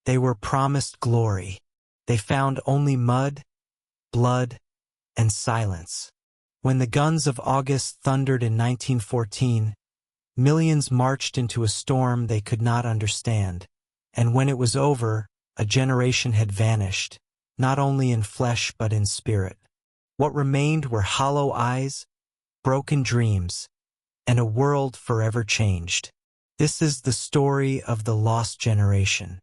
They were promised glory. They found only mud, blood, and silence. When the guns of August thundered in 1914, millions marched into a storm they could not understand. And when it was over, a generation had vanished, not only in flesh but in spirit. What remained were hollow eyes, broken dreams, and a world forever changed. This is the story of the lost generation.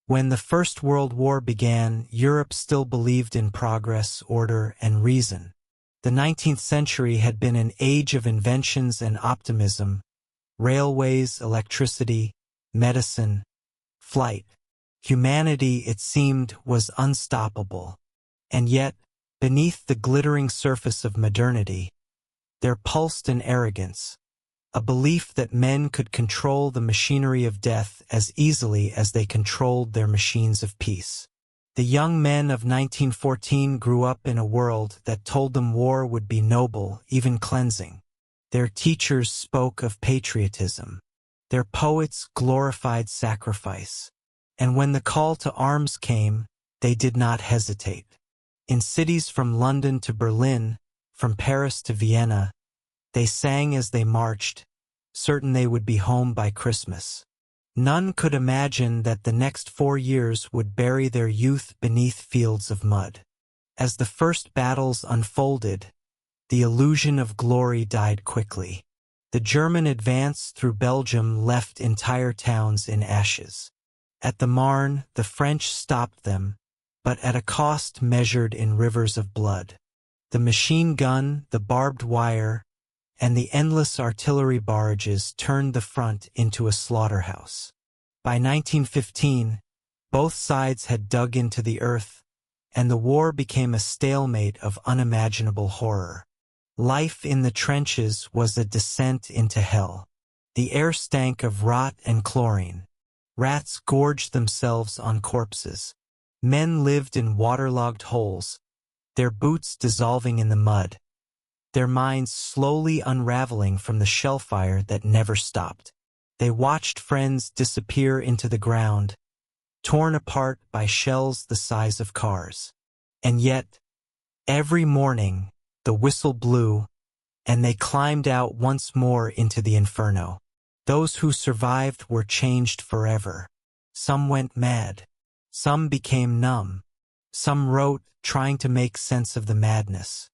When the First World War began, Europe still believed in progress, order, and reason. The 19th century had been an age of inventions and optimism: railways, electricity, medicine, flight. Humanity, it seemed, was unstoppable. And yet, beneath the glittering surface of modernity, there pulsed an arrogance, a belief that men could control the machinery of death as easily as they controlled their machines of peace. The young men of 1914 grew up in a world that told them war would be noble, even cleansing. Their teachers spoke of patriotism. Their poets glorified sacrifice. And when the call to arms came, they did not hesitate. In cities from London to Berlin, from Paris to Vienna, they sang as they marched, certain they would be home by Christmas. None could imagine that the next 4 years would bury their youth beneath fields of mud. As the first battles unfolded, the illusion of glory died quickly. The German advance through Belgium left entire towns in ashes. At the Marne, the French stopped them, but at a cost measured in rivers of blood. The machine gun, the barbed wire, and the endless artillery barrages turned the front into a slaughterhouse. By 1915, both sides had dug into the earth, and the war became a stalemate of unimaginable horror. Life in the trenches was a descent into hell. The air stank of rot and chlorine. Rats gorged themselves on corpses. Men lived in waterlogged holes, their boots dissolving in the mud, their minds slowly unraveling from the shellfire that never stopped. They watched friends disappear into the ground, torn apart by shells the size of cars. And yet, every morning, the whistle blew, and they climbed out once more into the inferno. Those who survived were changed forever. Some went mad. Some became numb. Some wrote, trying to make sense of the madness.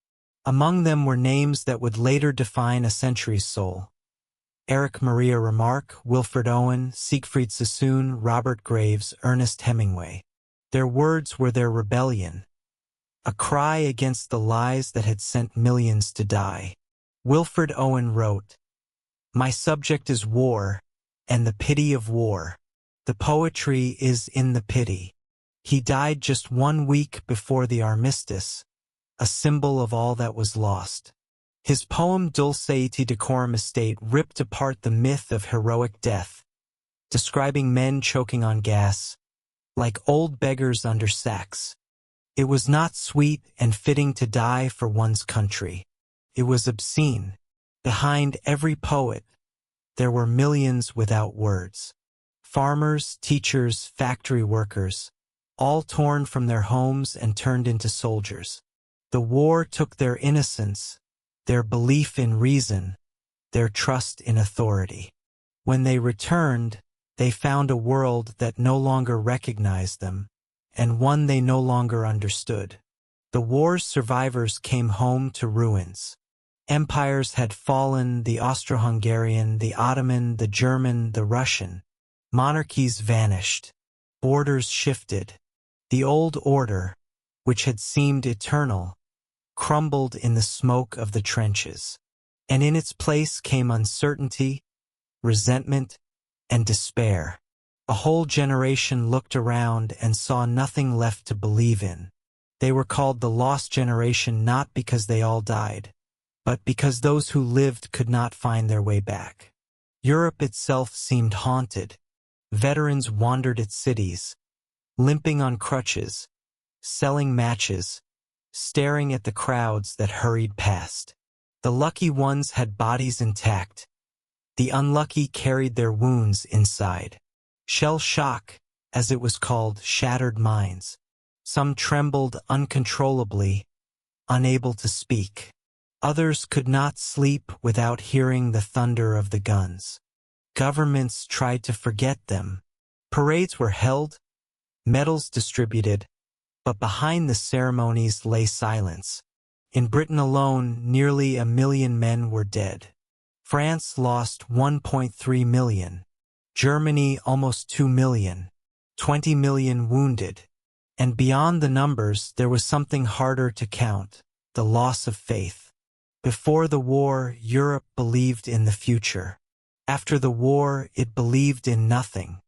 Among them were names that would later define a century's soul: Erich Maria Remarque, Wilfred Owen, Siegfried Sassoon, Robert Graves, Ernest Hemingway. Their words were their rebellion, a cry against the lies that had sent millions to die. Wilfred Owen wrote, "My subject is war, and the pity of war. The poetry is in the pity." He died just 1 week before the armistice, a symbol of all that was lost. His poem Dulce et Decorum Estate ripped apart the myth of heroic death, describing men choking on gas, like old beggars under sacks. It was not sweet and fitting to die for one's country. It was obscene. Behind every poet, there were millions without words. Farmers, teachers, factory workers, all torn from their homes and turned into soldiers. The war took their innocence, their belief in reason, their trust in authority. When they returned, they found a world that no longer recognized them, and one they no longer understood. The war's survivors came home to ruins. Empires had fallen: the Austro-Hungarian, the Ottoman, the German, the Russian. Monarchies vanished. Borders shifted. The old order, which had seemed eternal, crumbled in the smoke of the trenches. And in its place came uncertainty, resentment, and despair. A whole generation looked around and saw nothing left to believe in. They were called the Lost Generation not because they all died, but because those who lived could not find their way back. Europe itself seemed haunted. Veterans wandered its cities, limping on crutches, selling matches, staring at the crowds that hurried past. The lucky ones had bodies intact. The unlucky carried their wounds inside. Shell shock, as it was called, shattered minds. Some trembled uncontrollably, unable to speak. Others could not sleep without hearing the thunder of the guns. Governments tried to forget them. Parades were held, medals distributed, but behind the ceremonies lay silence. In Britain alone, nearly 1 million men were dead. France lost 1.3 million. Germany almost 2 million. 20 million wounded. And beyond the numbers, there was something harder to count: the loss of faith. Before the war, Europe believed in the future. After the war, it believed in nothing.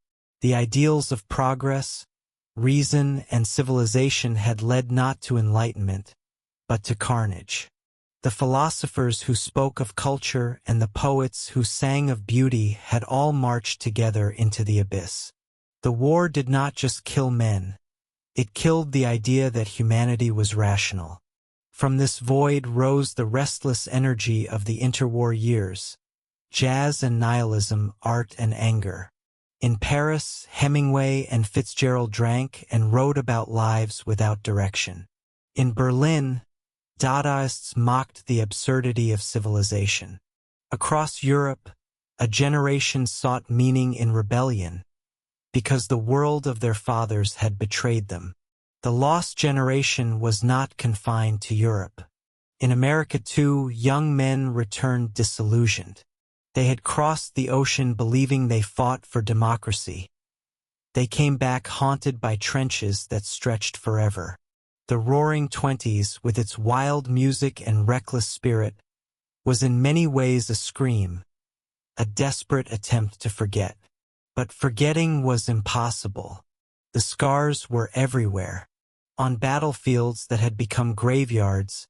The ideals of progress, reason, and civilization had led not to enlightenment, but to carnage. The philosophers who spoke of culture and the poets who sang of beauty had all marched together into the abyss. The war did not just kill men. It killed the idea that humanity was rational. From this void rose the restless energy of the interwar years: jazz and nihilism, art and anger. In Paris, Hemingway and Fitzgerald drank and wrote about lives without direction. In Berlin, Dadaists mocked the absurdity of civilization. Across Europe, a generation sought meaning in rebellion, because the world of their fathers had betrayed them. The lost generation was not confined to Europe. In America too, young men returned disillusioned. They had crossed the ocean believing they fought for democracy. They came back haunted by trenches that stretched forever. The Roaring Twenties, with its wild music and reckless spirit, was in many ways a scream, a desperate attempt to forget. But forgetting was impossible. The scars were everywhere. On battlefields that had become graveyards,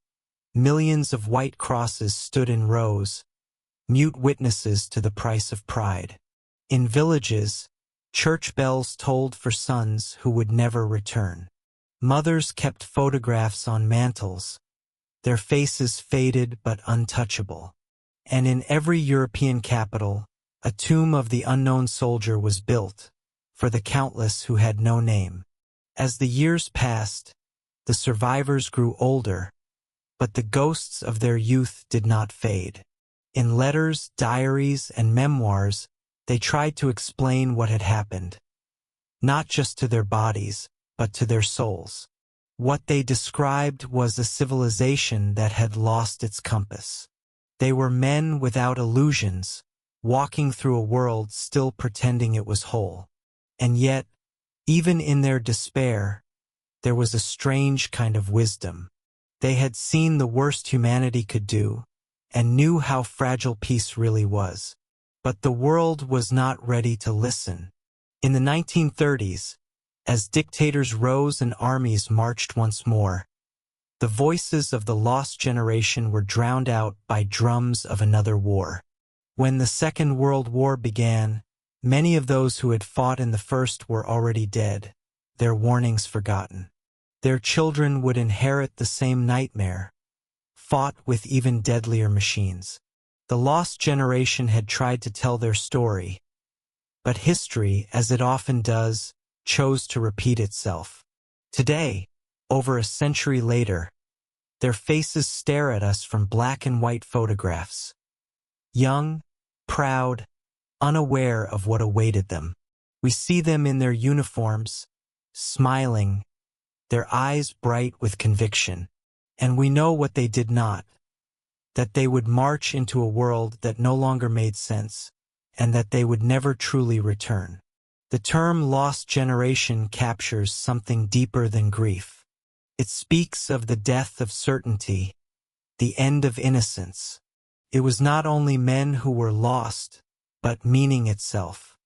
millions of white crosses stood in rows, mute witnesses to the price of pride. In villages, church bells tolled for sons who would never return. Mothers kept photographs on mantels, their faces faded but untouchable. And in every European capital, a tomb of the unknown soldier was built, for the countless who had no name. As the years passed, the survivors grew older, but the ghosts of their youth did not fade. In letters, diaries, and memoirs, they tried to explain what had happened, not just to their bodies, but to their souls. What they described was a civilization that had lost its compass. They were men without illusions, walking through a world still pretending it was whole. And yet, even in their despair, there was a strange kind of wisdom. They had seen the worst humanity could do, and knew how fragile peace really was. But the world was not ready to listen. In the 1930s, as dictators rose and armies marched once more, the voices of the lost generation were drowned out by drums of another war. When the Second World War began, many of those who had fought in the First were already dead, their warnings forgotten. Their children would inherit the same nightmare, fought with even deadlier machines. The lost generation had tried to tell their story, but history, as it often does, chose to repeat itself. Today, over a century later, their faces stare at us from black and white photographs. Young, proud, unaware of what awaited them. We see them in their uniforms, smiling, their eyes bright with conviction. And we know what they did not, that they would march into a world that no longer made sense, and that they would never truly return. The term lost generation captures something deeper than grief. It speaks of the death of certainty, the end of innocence. It was not only men who were lost, but meaning itself.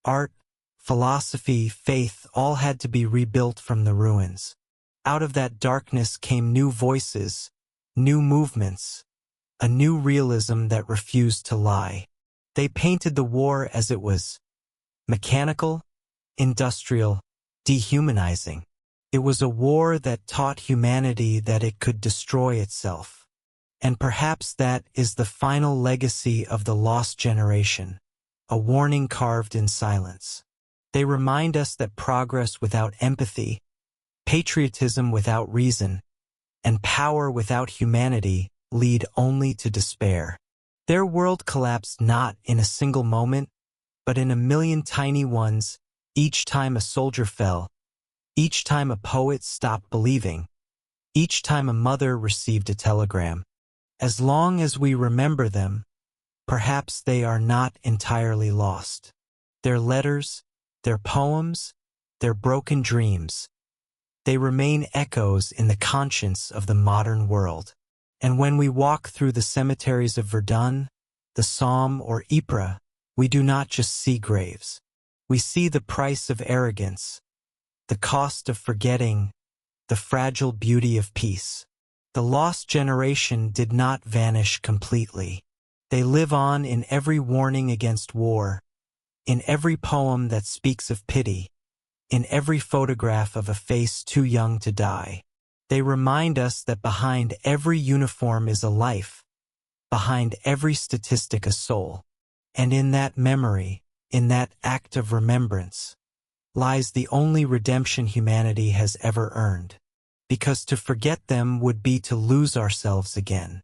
Art, philosophy, faith, all had to be rebuilt from the ruins. Out of that darkness came new voices, new movements, a new realism that refused to lie. They painted the war as it was: mechanical, industrial, dehumanizing. It was a war that taught humanity that it could destroy itself. And perhaps that is the final legacy of the lost generation, a warning carved in silence. They remind us that progress without empathy, patriotism without reason, and power without humanity lead only to despair. Their world collapsed not in a single moment, but in a million tiny ones, each time a soldier fell, each time a poet stopped believing, each time a mother received a telegram. As long as we remember them, perhaps they are not entirely lost. Their letters, their poems, their broken dreams, they remain echoes in the conscience of the modern world. And when we walk through the cemeteries of Verdun, the Somme, or Ypres, we do not just see graves. We see the price of arrogance, the cost of forgetting, the fragile beauty of peace. The lost generation did not vanish completely. They live on in every warning against war, in every poem that speaks of pity, in every photograph of a face too young to die. They remind us that behind every uniform is a life, behind every statistic a soul. And in that memory, in that act of remembrance, lies the only redemption humanity has ever earned. Because to forget them would be to lose ourselves again.